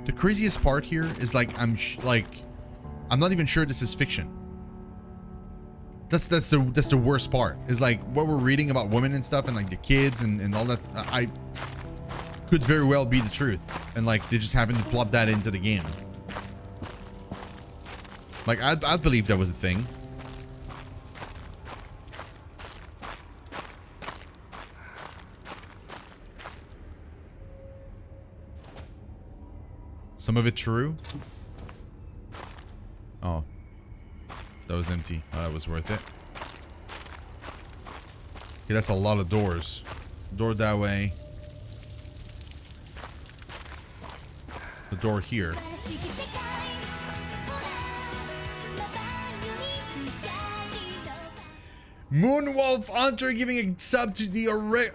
The craziest part here is like I'm not even sure this is fiction. That's the worst part. Is like what we're reading about women and stuff and like the kids and all that. I could very well be the truth, and like they just happen to plot that into the game. Like I'd believe that was a thing. Some of it true. Oh, that was empty. Oh, that was worth it. Okay, that's a lot of doors. Door that way. The door here. Moonwolf Hunter giving a sub to the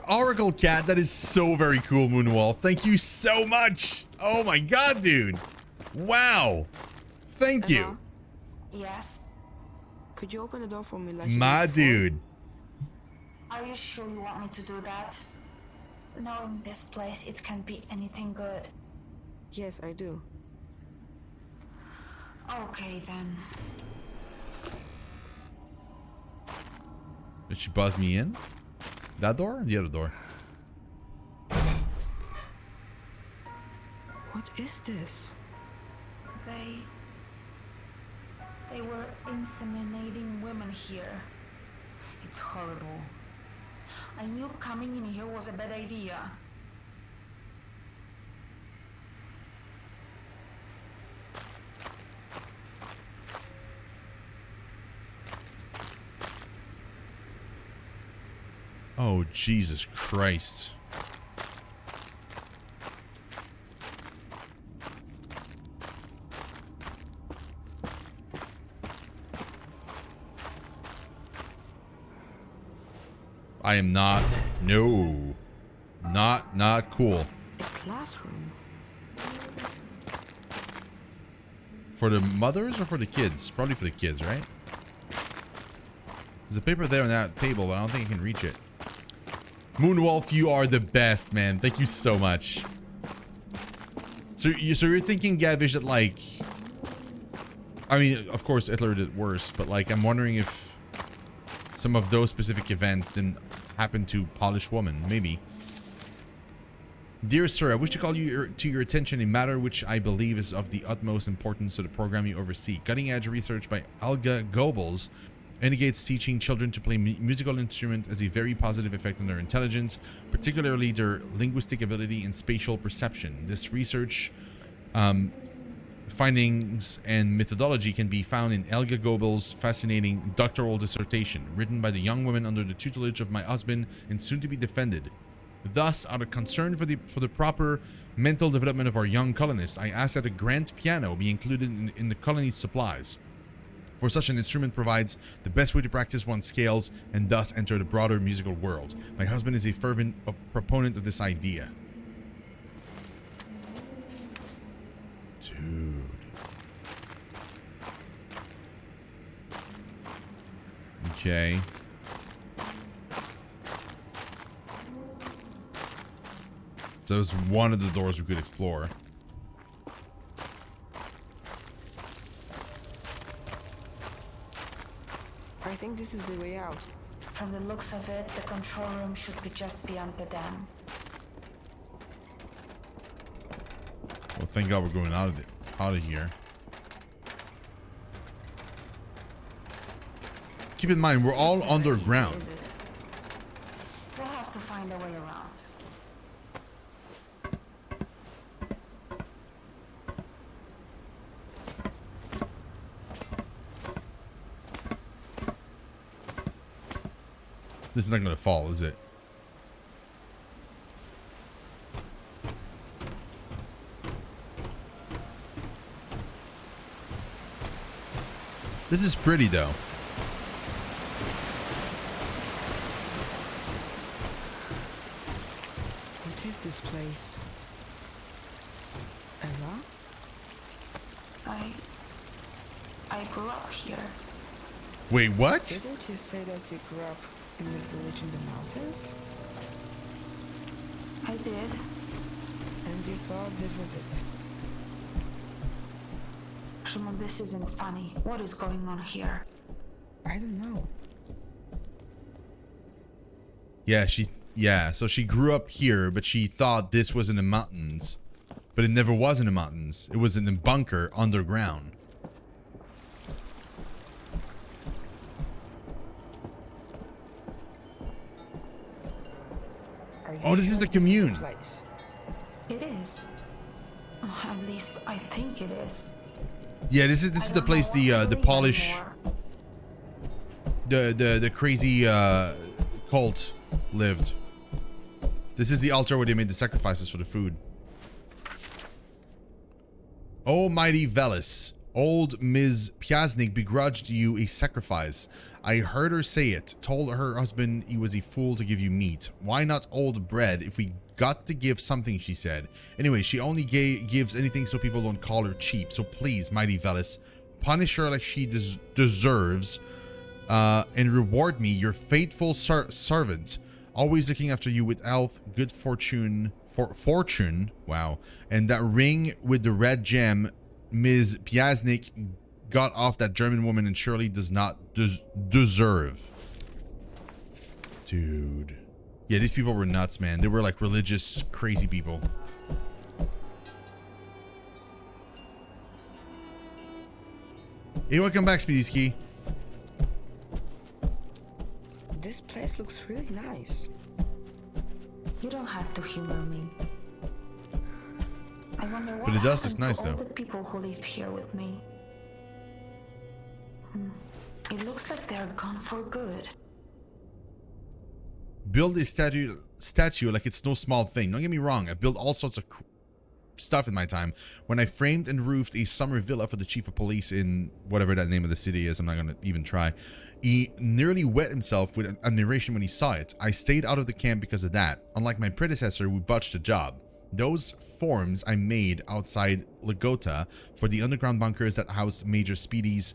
Oracle Cat. That is so very cool, Moonwolf. Thank you so much. Oh my god, dude. Wow. Thank you. Yes. Could you open the door for me like my dude? Are you sure you want me to do that? Knowing this place, it can't be anything good. Yes, I do. Okay, then. Did she buzz me in? That door? Or the other door? What is this? They were inseminating women here. It's horrible. I knew coming in here was a bad idea. Oh, Jesus Christ. I am not. No. Not cool. A classroom. For the mothers or for the kids? Probably for the kids, right? There's a paper there on that table, but I don't think I can reach it. Moonwolf, you are the best, man. Thank you so much. So you're thinking, Gavish, that like... I mean, of course, Hitler did worse, but like, I'm wondering if some of those specific events didn't happen to Polish women. Maybe. Dear sir, I wish to call to your attention a matter which I believe is of the utmost importance to the program you oversee. Cutting-edge research by Helga Goebbels indicates teaching children to play musical instrument has a very positive effect on their intelligence, particularly their linguistic ability and spatial perception. This research findings and methodology can be found in Helga Goebbels' fascinating doctoral dissertation, written by the young woman under the tutelage of my husband and soon to be defended. Thus, out of concern for the proper mental development of our young colonists, I ask that a grand piano be included in the colony's supplies. For such an instrument provides the best way to practice one's scales and thus enter the broader musical world. My husband is a fervent proponent of this idea. Dude. Okay. So there's one of the doors we could explore. I think this is the way out. From the looks of it, the control room should be just beyond the dam. Well, thank God we're going out of here. Keep in mind, we're all underground. We'll have to find a way around. This is not going to fall, is it? This is pretty, though. What is this place? Ella? I grew up here. Wait, what? Didn't you say that you grew up in a village in the mountains? I did. And you thought this was it? Shimon, this isn't funny. What is going on here? I don't know. Yeah, so she grew up here, but she thought this was in the mountains. But it never was in the mountains. It was in a bunker underground. Oh, this is the commune. Place? It is. At least I think it is. Yeah, this is the place the Polish the crazy cult lived. This is the altar where they made the sacrifices for the food. Oh, mighty Velis, old Ms. Piasnik begrudged you a sacrifice. I heard her say it, told her husband he was a fool to give you meat. Why not old bread if we got to give something, she said. Anyway, she only gives anything so people don't call her cheap. So please, mighty Velis, punish her like she deserves and reward me, your faithful servant, always looking after you with health, good fortune, wow, and that ring with the red gem Ms. Piasnik got off that German woman and surely does not deserve. Dude. Yeah, these people were nuts, man. They were like religious, crazy people. Hey, welcome back, Speedy Ski. This place looks really nice. You don't have to humor me. I wonder what But it does look happened nice, to all though. the people who lived here with me. It looks like they're gone for good. Build a statue like it's no small thing. Don't get me wrong. I've built all sorts of stuff in my time. When I framed and roofed a summer villa for the chief of police in whatever that name of the city is, I'm not going to even try. He nearly wet himself with admiration when he saw it. I stayed out of the camp because of that. Unlike my predecessor who botched the job. Those forms I made outside Lagota for the underground bunkers that housed Major Speedy's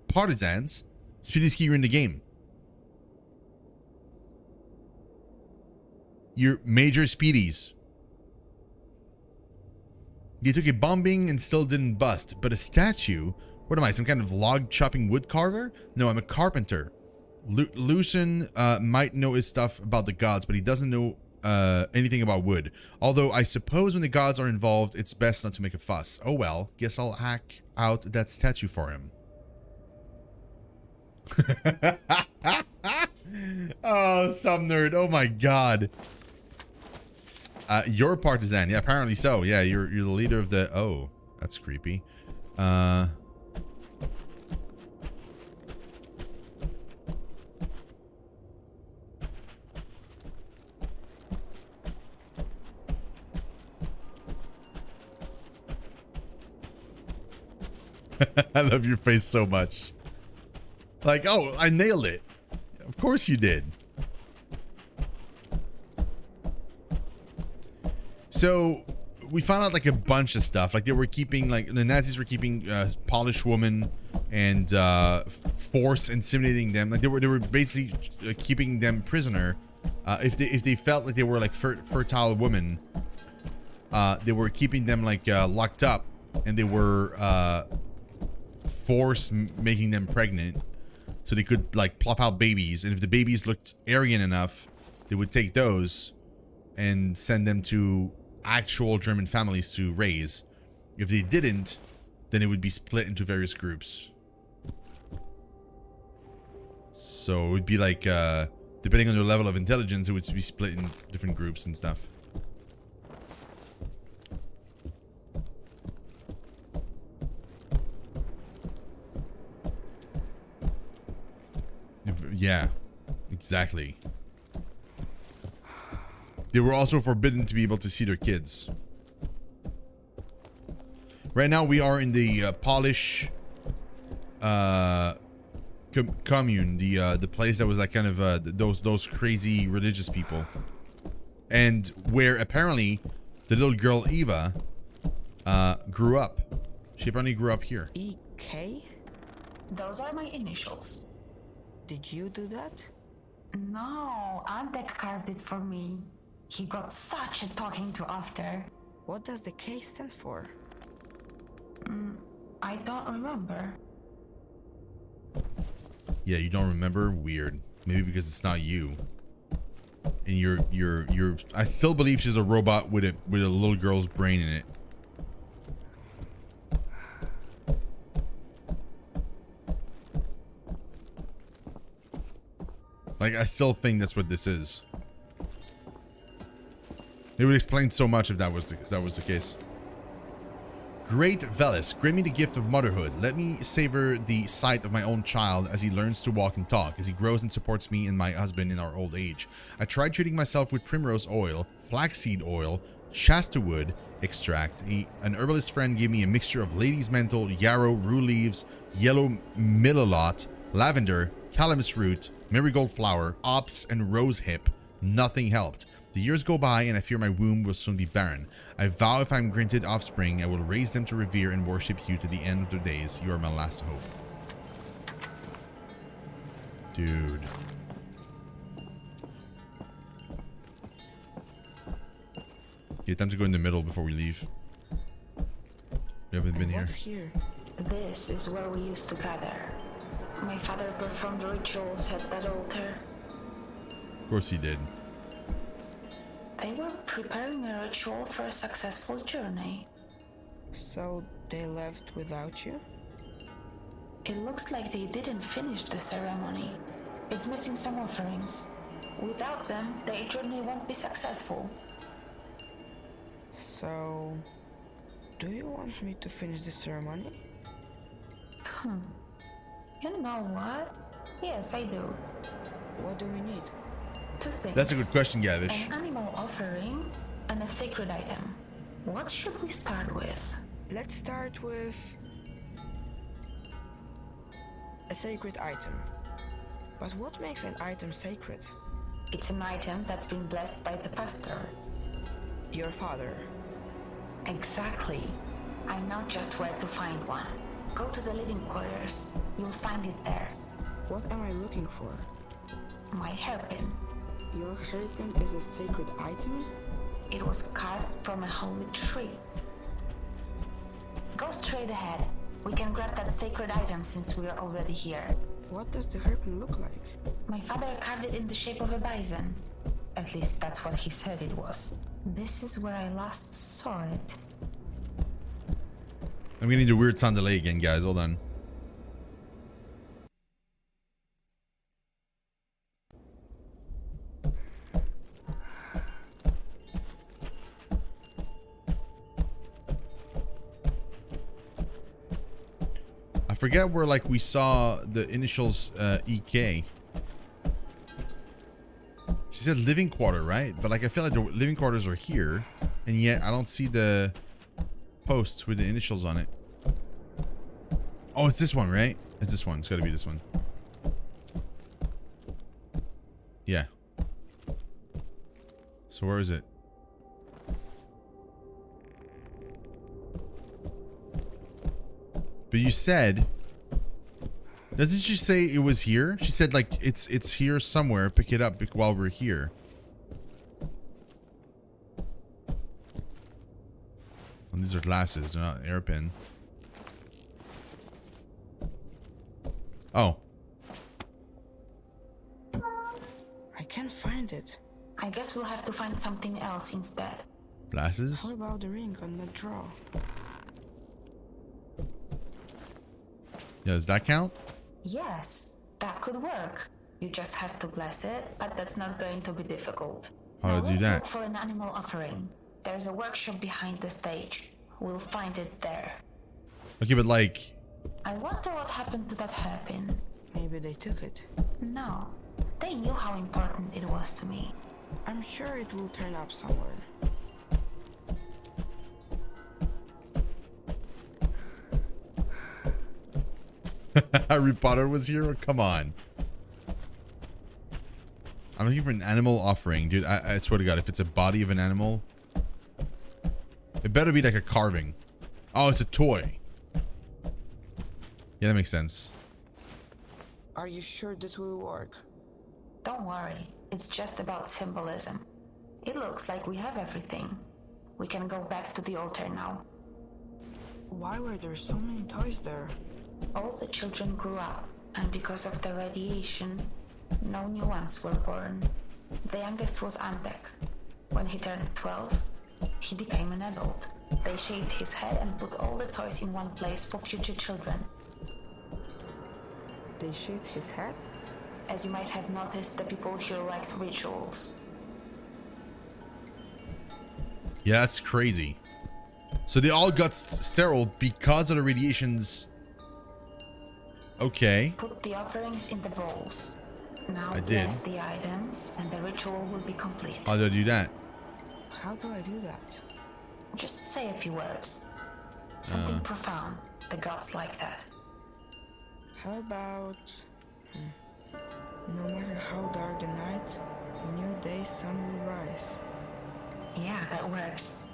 partisans. Speedy Ski, you're in the game. You're Major Speedies. They took a bombing and still didn't bust, but a statue? What am I, some kind of log chopping wood carver? No, I'm a carpenter. Lucian might know his stuff about the gods, but he doesn't know anything about wood. Although I suppose when the gods are involved, it's best not to make a fuss. Oh well, guess I'll hack out that statue for him. Oh, some nerd. Oh my god. You're a partisan. Yeah, apparently so. Yeah, you're the leader of the... Oh, that's creepy. I love your face so much. Like, oh, I nailed it. Of course you did. So we found out like a bunch of stuff. Like they were keeping, like the Nazis were keeping Polish women and force intimidating them. Like they were basically keeping them prisoner. If they felt like they were like fertile women, they were keeping them like locked up, and they were force making them pregnant so they could like plop out babies. And if the babies looked Aryan enough, they would take those and send them to actual German families to raise. If they didn't, then it would be split into various groups. So it would be like, depending on their level of intelligence, it would be split in different groups and stuff. Yeah, exactly. They were also forbidden to be able to see their kids. Right now we are in the Polish commune, the place that was like kind of those crazy religious people, and where apparently the little girl Eva grew up. She apparently grew up here. EK? Those are my initials. Did you do that? No, Antek carved it for me. He got such a talking to after. What does the K stand for? I don't remember. Yeah, you don't remember? Weird. Maybe because it's not you. And you're I still believe she's a robot with a little girl's brain in it. Like, I still think that's what this is. It would explain so much if that was the case. Great Velis, grant me the gift of motherhood. Let me savor the sight of my own child as he learns to walk and talk, as he grows and supports me and my husband in our old age. I tried treating myself with primrose oil, flaxseed oil, shasta wood extract. An herbalist friend gave me a mixture of lady's menthol, yarrow, rue leaves, yellow millilot, lavender, calamus root, marigold flower, ops, and rose hip. Nothing helped. The years go by and I fear my womb will soon be barren. I vow if I'm granted offspring, I will raise them to revere and worship you to the end of their days. You are my last hope. Dude. Yeah, time to go in the middle before we leave. We haven't been here. What's here? This is where we used to gather. My father performed rituals at that altar. Of course he did. They were preparing a ritual for a successful journey. So they left without you? It looks like they didn't finish the ceremony. It's missing some offerings. Without them, their journey won't be successful. So, do you want me to finish the ceremony? You know what? Yes, I do. What do we need? Two things. That's a good question, Gavish. An animal offering and a sacred item. What should we start with? Let's start with a sacred item. But what makes an item sacred? It's an item that's been blessed by the pastor. Your father. Exactly. I know just where to find one. Go to the living quarters. You'll find it there. What am I looking for? My hairpin. Your hairpin is a sacred item? It was carved from a holy tree. Go straight ahead. We can grab that sacred item since we're already here. What does the hairpin look like? My father carved it in the shape of a bison. At least that's what he said it was. This is where I last saw it. I'm getting the weird sound delay again, guys. Hold on. I forget where, like, we saw the initials EK. She said living quarter, right? But, like, I feel like the living quarters are here, and yet I don't see the posts with the initials on it. Oh, it's this one, right? It's this one. It's got to be this one. Yeah. So where is it? But you said, doesn't she say it was here? She said, like, it's here somewhere. Pick it up while we're here. And these are glasses. They're not an hairpin. Oh. I can't find it. I guess we'll have to find something else instead. Glasses? What about the ring on the drawer? Yeah, does that count? Yes, that could work. You just have to bless it, but that's not going to be difficult. How Now to do let's that? look for an animal offering. There's a workshop behind the stage. We'll find it there. Okay, but like, I wonder what happened to that hairpin. Maybe they took it. No, they knew how important it was to me. I'm sure it will turn up somewhere. Harry Potter was here? Come on. I'm looking for an animal offering. Dude, I swear to God, if it's a body of an animal, it better be like a carving. Oh, it's a toy. Yeah, that makes sense. Are you sure this will work? Don't worry, it's just about symbolism. It looks like we have everything. We can go back to the altar now. Why were there so many toys there? All the children grew up, and because of the radiation, no new ones were born. The youngest was Antek. When he turned 12, he became an adult. They shaved his head and put all the toys in one place for future children. They shaved his head? As you might have noticed, the people here liked rituals. Yeah, that's crazy. So they all got sterile because of the radiations. Okay. Put the offerings in the bowls. Now I did. bless the items, and the ritual will be complete. How do I do that? How do I do that? Just say a few words. Something profound. The gods like that. How about... No matter how dark the night, a new day's sun will rise. Yeah, that works.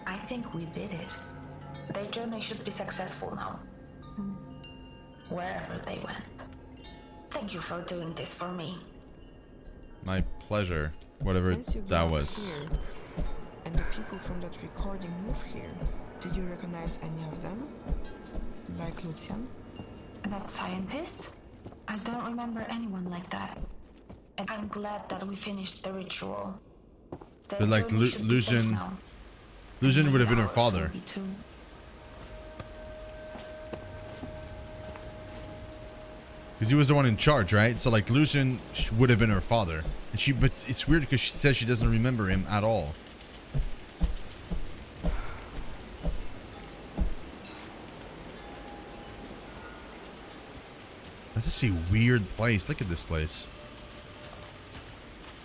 I think we did it. Their journey should be successful now. Wherever they went. Thank you for doing this for me. My pleasure. Whatever Since you grew that up was. here, and the people from that recording moved here, did you recognize any of them? Like Lucian? That scientist? I don't remember anyone like that. And I'm glad that we finished the ritual. Their But like journey should be safe Lucian now. would have been her Ours father. will be too. Because he was the one in charge, right? So like Lucian would have been her father. And but it's weird because she says she doesn't remember him at all. That's just a weird place. Look at this place.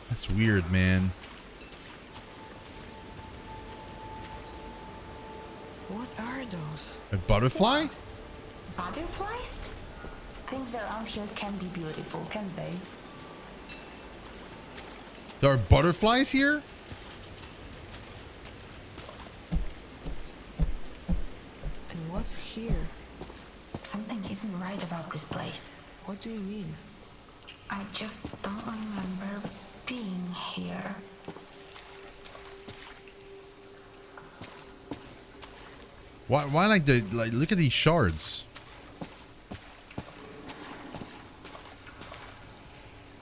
That's weird, man. What are those? A butterfly? Butterflies? Things around here can be beautiful, can't they? There are butterflies here? And what's here? Something isn't right about this place. What do you mean? I just don't remember being here. Why like look at these shards.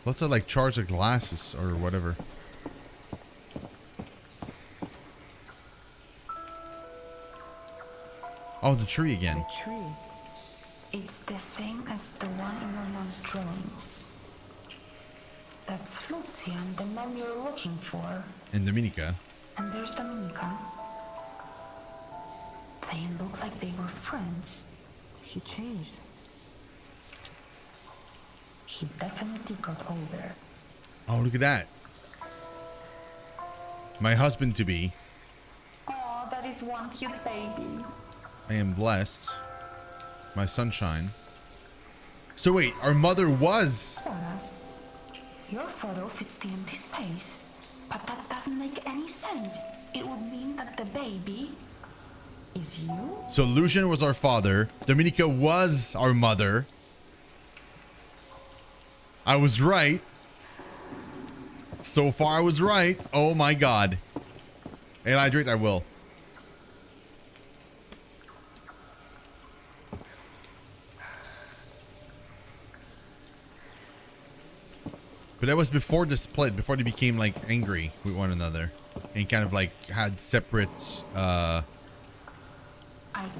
Lots of like shards of glasses or whatever. Oh, the tree again. A tree. It's the same as the one in your mom's drawings. That's Lucian, the man you're looking for. And Dominica. And there's Dominica. They look like they were friends. He changed. He definitely got older. Oh, look at that. My husband to be. Oh, that is one cute baby. I am blessed. My sunshine. So wait, our mother was. Soras, your photo fits the empty space. But that doesn't make any sense. It would mean that the baby is you? So Lucian was our father. Dominica was our mother. I was right. So far I was right. Oh my god. And hydrate I will. But that was before the split, before they became like angry with one another. And kind of like had separate I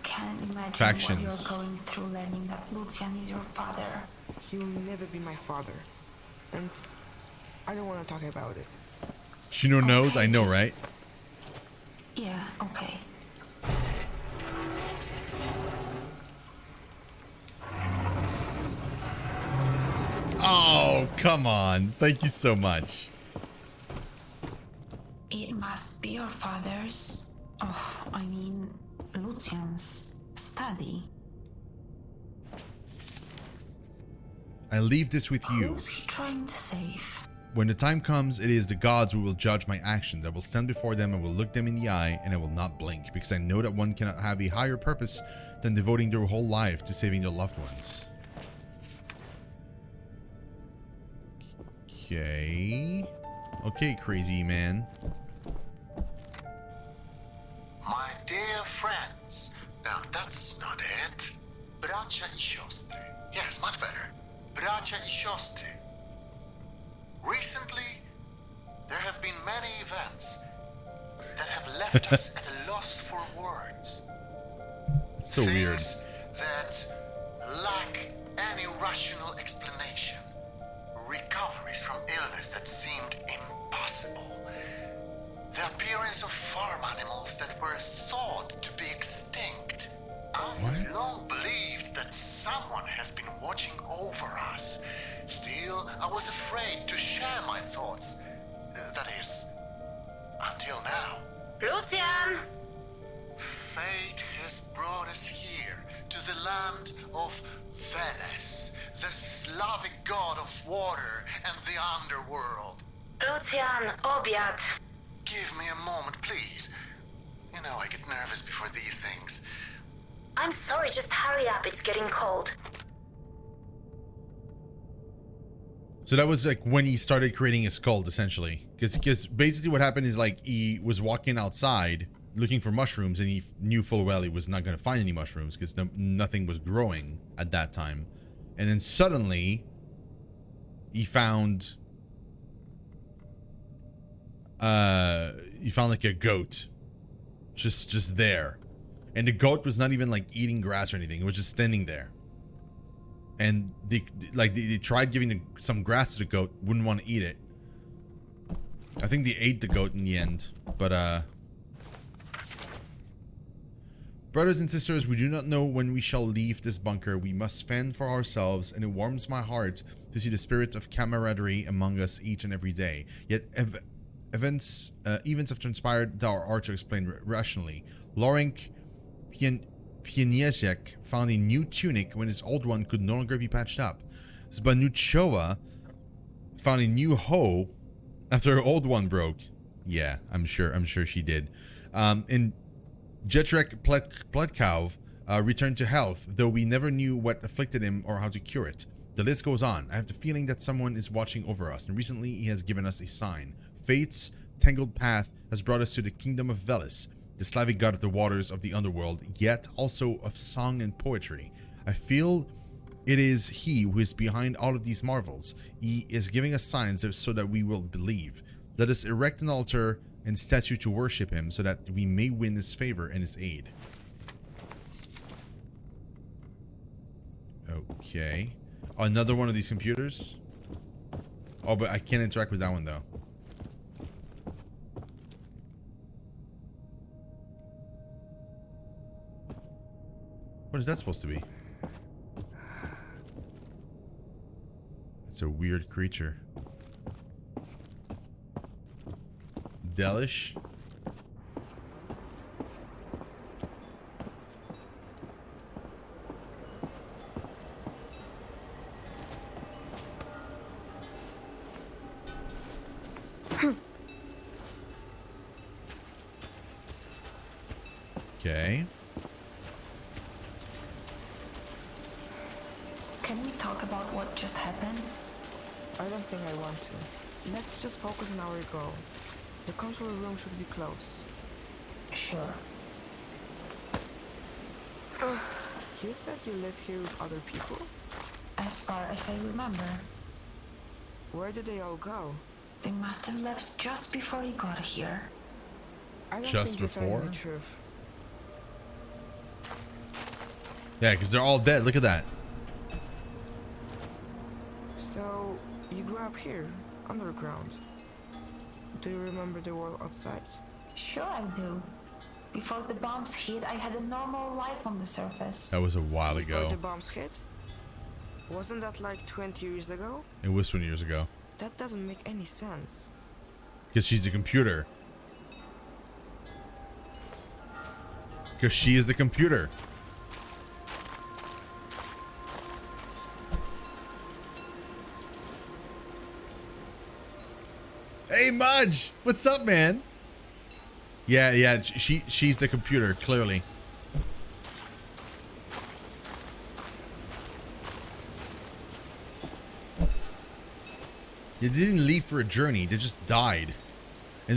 can't imagine factions. what you're going through learning that Lucian is your father. He will never be my father. And I don't want to talk about it. Shino knows, Okay, I know, just- right? Yeah, okay. Oh, come on. Thank you so much. It must be your father's, I mean, Lucian's study. I leave this with you. Who's he trying to save? When the time comes, it is the gods who will judge my actions. I will stand before them and will look them in the eye, and I will not blink, because I know that one cannot have a higher purpose than devoting their whole life to saving their loved ones. Okay. Okay, crazy man. That's not it. Bracia I siostry. Yes, much better. Bracia I siostry. Recently, there have been many events that have left us at a loss for words. It's so weird. Things that lack any rational explanation. Recoveries from illness that seemed impossible. The appearance of farm animals that were thought to be extinct. I long believed that someone has been watching over us. Still, I was afraid to share my thoughts. That is, until now. Lucian! Fate has brought us here, to the land of Veles, the Slavic god of water and the underworld. Lucian, obiad. Give me a moment, please. You know, I get nervous before these things. I'm sorry, just hurry up, it's getting cold. So that was like when he started creating his cult, essentially. Because basically what happened is like he was walking outside looking for mushrooms, and he knew full well he was not going to find any mushrooms because nothing was growing at that time. And then suddenly he found like a goat just there, and the goat was not even like eating grass or anything. It was just standing there. And they tried giving some grass to the goat, wouldn't want to eat it. I think they ate the goat in the end. But brothers and sisters, we do not know when we shall leave this bunker. We must fend for ourselves, and it warms my heart to see the spirit of camaraderie among us each and every day. Yet events have transpired that are hard to explain rationally. Lorenk Pieniesiek found a new tunic when his old one could no longer be patched up. Zbanuchowa found a new hoe after her old one broke. Yeah, I'm sure she did. And Jetrek Pletkov returned to health, though we never knew what afflicted him or how to cure it. The list goes on. I have the feeling that someone is watching over us, and recently he has given us a sign. Fate's tangled path has brought us to the kingdom of Veles, the Slavic god of the waters of the underworld, yet also of song and poetry. I feel it is he who is behind all of these marvels. He is giving us signs so that we will believe. Let us erect an altar and statue to worship him, so that we may win his favor and his aid. Okay. Another one of these computers? Oh, but I can't interact with that one though. What is that supposed to be? It's a weird creature. Delish. Okay. Can we talk about what just happened? I don't think I want to. Let's just focus on our goal. The control room should be close. Sure. You said you live here with other people? As far as I remember, Where did they all go? they must have left just before he got here. I don't Just think you're telling before? the truth. Yeah, because they're all dead. Look at that. So, you grew up here, underground. Do you remember the world outside? Sure I do. Before the bombs hit, I had a normal life on the surface. That was a while Before ago. the bombs hit? Wasn't that like 20 years ago? It was 20 years ago. That doesn't make any sense. Because she's a computer. Because she is the computer. Hey, Mudge! What's up, man? Yeah, she's the computer, clearly. They didn't leave for a journey, they just died.